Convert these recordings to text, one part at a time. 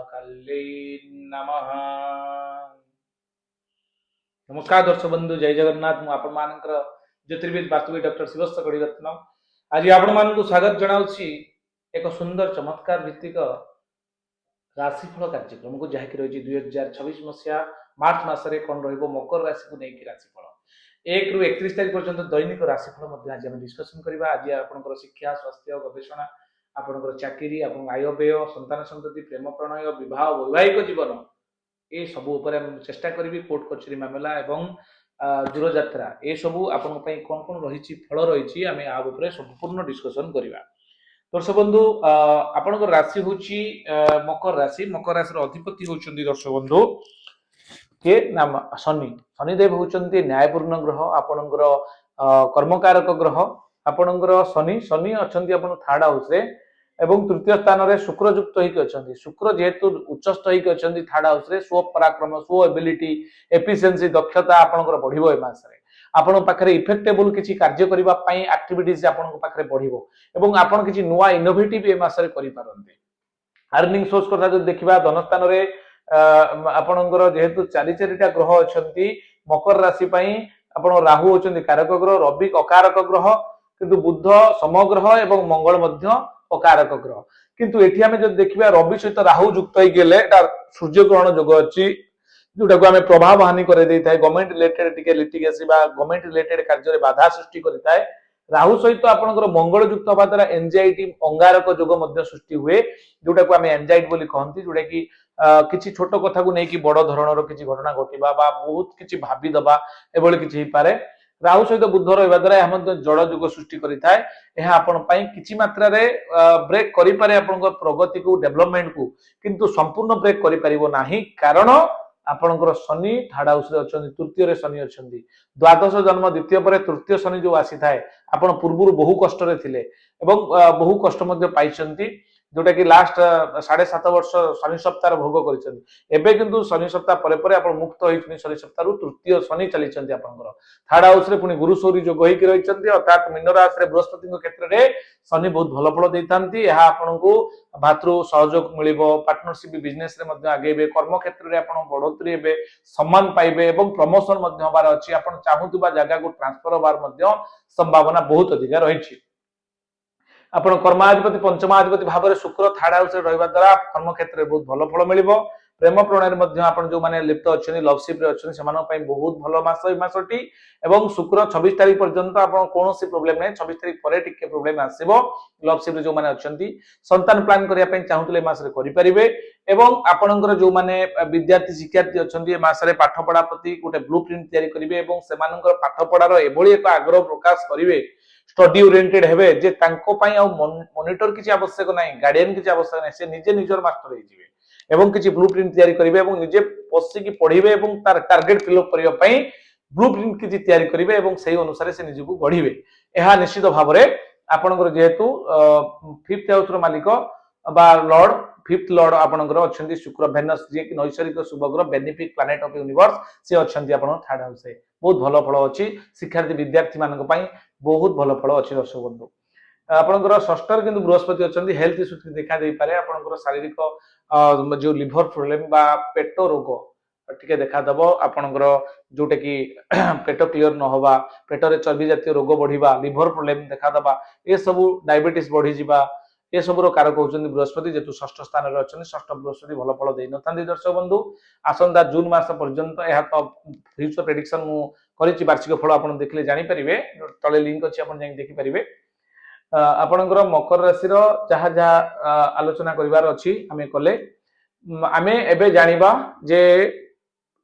महाकाल्यै नमः। नमस्कार दर्शक बंधु, जय जगन्नाथ। मु आपण मानकर ज्योतिर्विद वास्तुविद डॉक्टर शिवस्थ गणिरत्न आज आपण मानकु स्वागत जनाउछि एक सुंदर चमत्कार भित्तिक राशिफल कार्यक्रम को जहाँकि रही 2026 मसीहा मार्च मासरे कौन रहिबो मकर राशि को लेकिन राशिफल 1 रु 31 तारिख पर्यंत दैनिक राशिफल मध्य आज हम डिस्कशन करबा। आज आपनकर शिक्षा, स्वास्थ्य, गवेषणा, आपनकर चाकरी, आपन आय व्यय, संतान संतति, प्रेम प्रणय, विवाह, वैवाहिक जीवन ये सब ऊपर हम चेष्टा करी। कोर्ट कचेरी मामला एवं दूर यात्रा ये सब आपन पई कोन कोन रही फल रही आम आ ऊपर संपूर्ण डिस्कशन करबा। दर्शक बंधु, आपनकर राशि होची मकर राशि। मकर राशि अधिपति होचंदी दर्शक बंधु के नाम शनि। शनिदेव होचंदी न्यायपूर्ण ग्रह, आपनकर कर्मकारक ग्रह। आपनकर शनि शनि अछंती आपन थर्ड हाउस रे एवं तृतीय स्थान रे शुक्र युक्त होइक अछंती। शुक्र जेहेतु उच्चस्थ होइक अछंती थर्ड हाउस रे, स्व पराक्रम, स्व एबिलिटी, एफिशिएंसी, दक्षता आपनकर बढ़िबो ए मास रे। आपण पाखरे इफेक्टेबल किछि कार्य करिबा पई एक्टिविटीज आपण पाखरे बढ़िबो एवं आपण किछि नुवा इनोवेटिव ए मास रे करि पारंते। अर्निंग सोर्स कथा जो देखिबा धन स्थान रे आपणकर जेहेतु चारि चारिटा ग्रह अछंती मकर राशि पई आपण राहु होचंती कारक ग्रह, रवि अकारक ग्रह, किंतु बुध समग्रह एवं मंगल मध्य अकारक ग्रह। किंतु एठी हमें जो देखिबा रवि सहित राहु युक्त होई गेले एटा सूर्य ग्रहण योग अछि जोटा को हमें प्रभाव हानि करे देई थाए। गवर्नमेंट रिलेटेड टिके लिटिगेसी बा गवर्नमेंट रिलेटेड कार्य रे बाधा सृष्टि करिताए। राहु सहित आपनकर मंगल युक्त होबा द्वारा एंजाइटी अंगारक योग मध्य सृष्टि हुए जोटा को हमें एंजाइटी बोली कहंती, जोटा कि किछि छोट कथा को नै कि बड़ धरणर किछि घटना घटिबा बा बहुत किछि भाबी दबा एबोली किछि हि पारे। राहु सहित बुध रहबा द्वारा हम जड़ युग सृष्टि करिताए। एहा आपण पई किछि मात्रा रे ब्रेक करि पारे आपनकर प्रगति को, डेवलपमेंट को, किंतु संपूर्ण ब्रेक करि परिबो नाही। कारण आपनकर शनि थर्ड हाउस रे अछंती, तृतीय रे शनि अछंती। द्वादश जन्म द्वितीय पर तृतीय शनि जो आसी थाए आपण पूर्वरु बहु कष्ट रे थिले एवं बहु कष्ट मध्ये पाइछंती, जोटा कि लास्ट 7.5 वर्ष शनि सप्ताह भोग करिछंती। एबे किंतु शनि सप्ताह परे परे आपण मुक्त होइछनी। शनि सप्ताह रु तृतीय शनि चलिछंती आपनकर थर्ड हाउस रे पुनी गुरु सौरी जो होइक रहिछंती, अर्थात मीन राशि रे बृहस्पति को क्षेत्र रे शनि बहुत भलो फल दैतांती। एहा आपनकु भातृ सहयोग मिलिबो, पार्टनरशिप बिजनेस रे मध्ये आगेबे, कर्म क्षेत्र रे आपण बढ़ोतरी हेबे, सम्मान पाइबे एवं प्रमोशन मध्ये होबार अछि। आपण चाहुतबा जगह को ट्रांसफर होबार मध्ये संभावना बहुत अधिक रहिछि। आपण कर्माधिपति पंचमाधिपति भाव में शुक्र थर्ड हाउस रहिबा द्वारा कर्म क्षेत्र में बहुत भलो फल मिलिबो। प्रेम प्रणय मध्ये आपण जो माने लिप्त अछनी, लवशिप रे अछनी, सेमान पई बहुत भलो मास ए मासटी। एवं शुक्र 26 तारिख पर्यंत आपण कोनोसी प्रॉब्लम नै, 26 तारिख परे टिके प्रॉब्लम आसीबो। लवशिप रे जो माने अछंती संतान प्लान करिया पई चाहुतले मास रे करि परिबे। एवं आपणकर जो माने विद्यार्थी शिक्षार्थी अछंती ए मास रे पाठ पढ़ा प्रति गोटे ब्लूप्रिंट तयारी करिवे एवं सेमानकर पाठ पढ़ार एभली एक आग्रह प्रकाश करिवे, स्टडी ओरिएंटेड हेबे जे तांको पई आ मॉनिटर किछि आवश्यक नाही, गार्डियन किछि आवश्यक नाही, से निजे निजर मास्टर हे जिवे एवं किछि ब्लूप्रिंट तयारी करिवे एवं निजे पसी की पढिबे एवं तार टारगेट फिल अप करिया पई ब्लूप्रिंट किछि तयारी करिवे एवं सेही अनुसार से निजको गढिबे। एहा निश्चित भाव रे आपनकर जेहेतु फिफ्थ हाउस रो मालिक बा लॉर्ड, फिफ्थ लॉर्ड आपनकर अछंती शुक्र वेनस, जे कि नैसर्गिक शुभ ग्रह, बेनिफिक प्लैनेट ऑफ यूनिवर्स, से अछंती आपन थर्ड हाउस रे। बहुत भलो फल अछि शिक्षार्थी विद्यार्थी मानक पई, बहुत भलो फल अछि दर्शक बंधु। आपनकर षष्ठ किंतु बृहस्पति अछंती, हेल्थ इश्यू देखा दे पारे। आपनकर शारीरिक जो लिवर प्रॉब्लम बा पेट रोग टिके देखा दबो। आपनकर जोटे कि पेट क्लियर न होबा, पेट रे चर्बी जातीय रोग बढ़िबा, लिवर प्रॉब्लम देखा दबा, ए सब डायबिटीज बढ़ी जिबा, ए सब रो कारक होचंदी बृहस्पति। जेतु षष्ठ स्थान रे अछंती, षष्ठ बृहस्पति भलो फल देइ नथांती दर्शक बंधु। आसंता जून मास पर्यंत एहा तो फ्यूचर प्रेडिक्शन मु करिछि, वार्षिक फल आपण देखले जानि परिबे, तळे लिंक अछि आपण जाई देखि परिबे। आपणकर मकर राशि रो जहा जहा आलोचना करिवार अछि हमें कले। आमे एबे जानिबा जे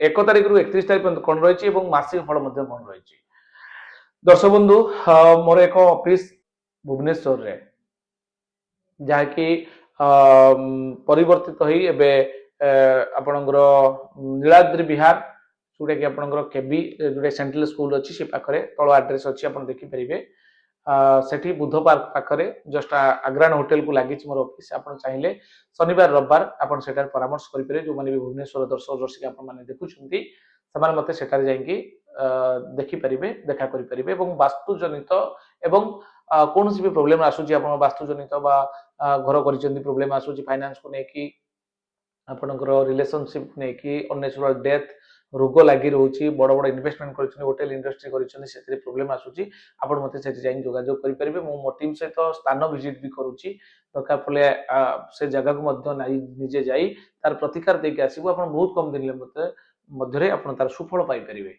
1 तारिख रु 31 तारिख पर्यंत कोन रहिछि एवं मासिक फल मध्ये कोन रहिछि। दर्शक बंधु, मोर एक ऑफिस भुवनेश्वर रे जहा कि परिवर्तित होई एबे आपणकर नीलाद्रि विहार, जोटा कि आपणकर केबी जोटा सेंट्रल स्कूल अछि से पाखरे तळ एड्रेस अछि आपण देखि परिबे। सेठी बुध पार्क पाखरे जस्ट आग्रान होटल को लागि मोर ऑफिस। आपण चाहिले शनिवार रविवार आपण सेटार परामर्श करि पारे। जो माने भी भुवनेश्वर दर्शक दर्शक आपण माने देखुछंती समान मते सेटार जाईकी देखि परिबे, देखा करि परिबे एवं वास्तु जनित एवं कोनोसी भी प्रॉब्लम आसुची आपण वास्तु जनित बा घर करिसेंती प्रॉब्लम आसुची फाइनेंस को नेकी ଆପଣଙ୍କର ରିଲେସନशिପ ନେଇକି ଅନନେଚୁରାल डेथ रोग लागि रहउची बड़ बड़ इन्वेस्टमेंट करछन होटल इंडस्ट्री करछन सेतरे प्रॉब्लम आसुची आपण मते सेति जाई जोगाजोग करि परिबे मो मो टीम सहित स्थान विजिट भी करूची दरकार पले से जगह को मध्य नाई निजे जाई तार प्रतिकार देके आसीबो आपण बहुत कम दिन ले मते मध्यरे आपण तार सुफल पाई परिबे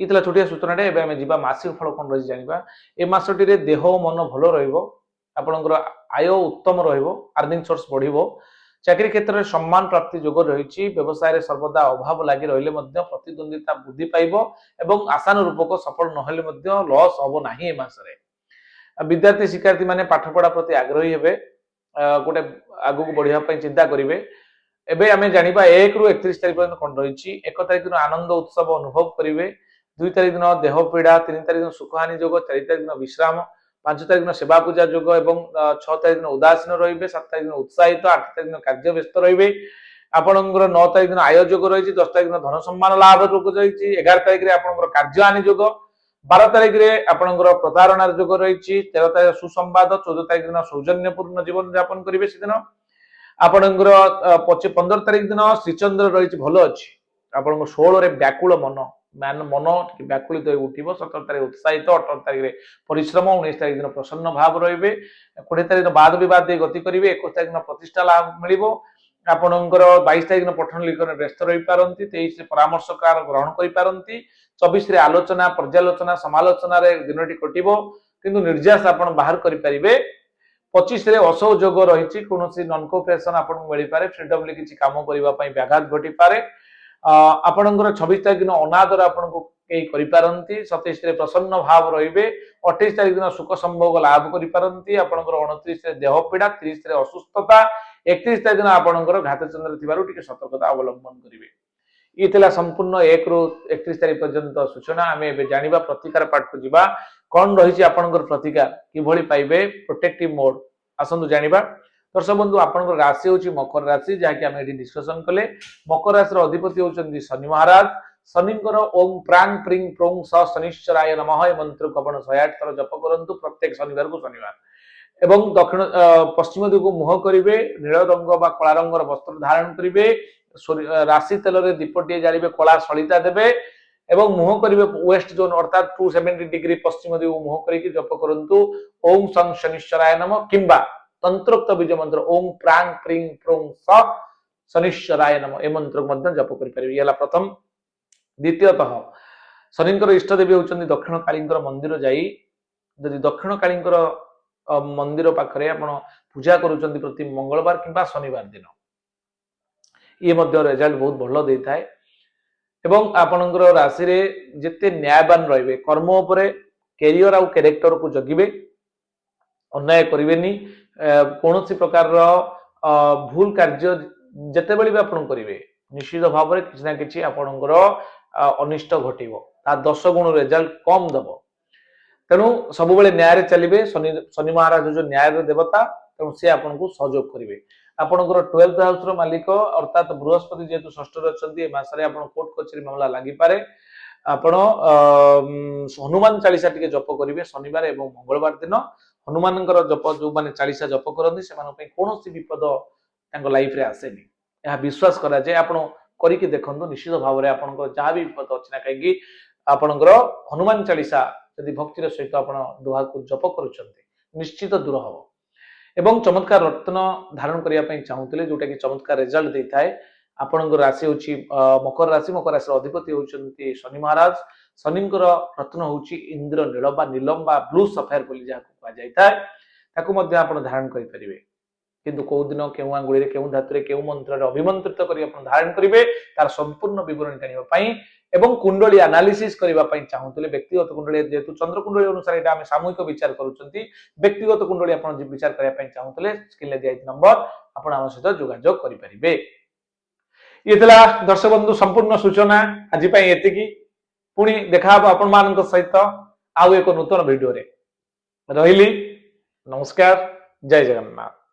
इतला छोटिया सूचना रे एबे हमें जिबा मासिक फल कोन रही जानिबा ए मासटी रे देह मन भलो रहइबो आपणकर आय उत्तम रहइबो अर्निंग सोर्स बढ़िबो चाकरी क्षेत्र में सम्मान प्राप्ति जोग रही व्यवसाय सर्वदा अभाव लगी रही प्रतिद्वंदिता वृद्धि पाइब एवं आशानुरूपक सफल नहेले लॉस हम ना ए मासरे विद्यार्थी शिक्षार्थी माने पाठ पढ़ा प्रति आग्रही हेबे गोटे आगु बढ़िया चिंता करेंगे एबे आमे जानिबा 1 रु 31 तारिख पर्यंत कोन रही 1 तारिख दिन आनंद उत्सव अनुभव करेंगे 2 तारिख दिन देह पीड़ा 3 तारिख दिन सुखहानि जोग 4 तारिख दिन विश्राम 5 तारिख दिन सेवा पूजा जोग एवं 6 तारिख दिन उदासीन रहिबे 7 तारिख दिन उत्साहित 8 तारिख दिन कार्य व्यस्त रहिबे आपनकर 9 तारिख दिन आय जोग रही 10 तारिख दिन धन सम्मान लाभ जोग रही 11 तारिख रे आपनकर कार्य हानि जोग 12 तारिख रे आपनकर प्रतारणा जोग रही 13 तारिख सुसंवाद 14 तारिख दिन सौजन्यपूर्ण जीवन यापन करिवे से दिन आपनकर 15 तारिख दिन श्रीचंद्र रही भलो अछि आपनकर 16 रे व्याकुल मन मन व्याकुलित उठिब 17 तारिख उत्साहित 18 तारिख परिश्रम 19 तारिख दिन प्रसन्न भाव रहिबे 20 तारिख दिन वाद विवाद गति करिवे 21 तारिख दिन प्रतिष्ठा लाभ मिलिबो आपनकर 22 तारिख दिन पठन लिखन व्यस्त रहि पारंती 23 रे परामर्शकार ग्रहण करि पारंती 24 रे आलोचना पर्यालोचना समालोचना रे दिनटी कटिबो किंतु निर्जास आपण बाहर करि परिबे 25 रे असहयोग रहिछि कोनोसी नॉन कोऑपरेशन आपण मिलि पारे फ्रीडमली किछि काम करिबा पई व्याघात घटि पारे आपणकर 26 तारिख दिन अनादर आपण को कई करि पारंती 27 रे प्रसन्न भाव रहिबे 28 तारिख दिन सुख संभोग लाभ करि पारंती आपणकर 29 रे देह पीड़ा 30 रे असुस्थता 31 तारिख दिन आपणकर घात चंद्र थिबारु टिके सतर्कता अवलंबन करिवे इतला संपूर्ण 1 रु 31 तारिख पर्यंत सूचना हमें एबे जानिबा प्रतिकार पाठ को जिबा कोन रहिछि आपणकर प्रतिकार कि भली पाइबे प्रोटेक्टिव मोड आसंतु जानिबा दर्शक बंधु आपन राशि होची मकर राशि जहा कि हम एडी डिस्कशन कले मकर राशि रो अधिपति होचंदी शनि महाराज शनिंकर ओम प्रांग प्रिंग प्रोंग स शनिश्चराय नमः मंत्र को आपण 108 थर जप करंतु प्रत्येक शनिवार को शनिवार एवं दक्षिण पश्चिम दिगु मुह करिवे नील रंग बा कला रंगर वस्त्र धारण करिवे राशि तेल रे दीपटिए जालिबे कला सलिता देबे एवं मुह करिवे वेस्ट जोन अर्थात 270 डिग्री पश्चिम दिगु मुह करिकि जप करंतु ओम सं शनिश्चराय नमः किंबा तंत्रोक्त बीज मंत्र ओम प्रांग प्रिंग प्रोंग स शनिश्चराय नमः ए मंत्र को मध्य जप करि परिबे यला प्रथम द्वितीयतः शनिंकर इष्ट देवी होचंदी दक्षिण कालींकर मंदिर जाई यदि दक्षिण कालींकर मंदिर पाखरे आपण पूजा करूचंदी प्रति मंगलवार किंबा शनिवार दिन ये मध्य रिजल्ट बहुत भलो देथाय एवं आपनकर राशि रे जेते न्यायवान रहिबे कर्म उपरे कैरियर आ कैरेक्टर को जगिबे अन्याय करिवेनी कौन सी प्रकार भूल कार्य जिते बड़ी भी आपण करेंगे निश्चित भाव में किसी ना कि आपणकर अनिष्ट घटव ता 10 गुण रिजल्ट कम दब तेणु सब न्याय चलिए शनि महाराज जो न्याय देवता तेणु सी आपन को सहयोग करेंगे आपणकर 12th हाउस रो मालिक अर्थात बृहस्पति जेतु षष्ठ अच्छे मसरे आप कोर्ट कचेरी मामला लगी पारे आपण हनुमान चालीसा टिके जप करेंगे शनिवार एवं मंगलवार दिन हनुमान जप जो माने चालीसा जप करती से कौन विपद लाइफ रे आसेनी यह विश्वास करा जाए आपण करिकि देखंतु निश्चित भाव में आपण जहाँ भी विपद अच्छी ना कहीं आपणकर हनुमान चालीसा यदि भक्तिर सहित आपण दुहा को जप करुछंती निश्चित दूर हम एवं चमत्कार रत्न धारण करने चाहूले जोटा कि चमत्कार रिजल्ट देता है आपणकर राशि होची मकर राशि अधिपति होचंती शनि महाराज शनिंकर रत्न होची इंद्र नील बा नीलम बा ब्लू सफायर बोली जहाँ कहा जाता है ताकू मध्य आपण धारण करि परिबे किंतु को दिन केउ आंगुली रे केउ धातु रे केउ मंत्र रे अभिमंत्रित करि आपण धारण करिवे तार संपूर्ण विवरण जानिबा पई एवं कुंडली एनालिसिस करिबा पई चाहूतले व्यक्तिगत कुंडली जेतु चंद्र कुंडली अनुसार एटा हम सामूहिक विचार करूचंती व्यक्तिगत कुंडली आपण विचार करिया पई चाहूतले स्क्रीन ले दिया नंबर आपण हम सहित जोगाजोग करि परिबे इतला दर्शक बंधु संपूर्ण सूचना आज पई एतिकी पुणी देखा आपण मान सहित आउ एक नूतन वीडियो रे रहिली नमस्कार जय जगन्नाथ।